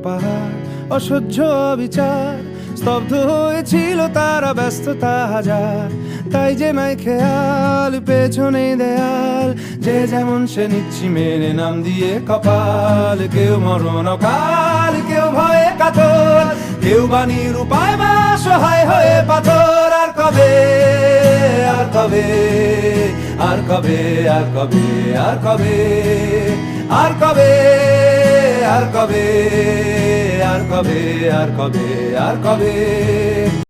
পাহাড়, অসহ্য বিচার, স্তব্ধ হয়েছিল তারা, ব্যস্ততা হাজার। তাই যে নাই খেয়াল, পেছনে দেয়াল, যে যেমন সে নিচ্ছি মেনে নাম দিয়ে কপাল। কেউ মরণ অকাল, কেউ ভয়ে কাতর, কেউ বাণীর উপায় বা সহায় হয়ে পাথর। আর কবে, আর কবে, আর কবে, আর কবে, আর কবে, আর কবে, আর কবে, আর কবে, আর কবে, আর কবে।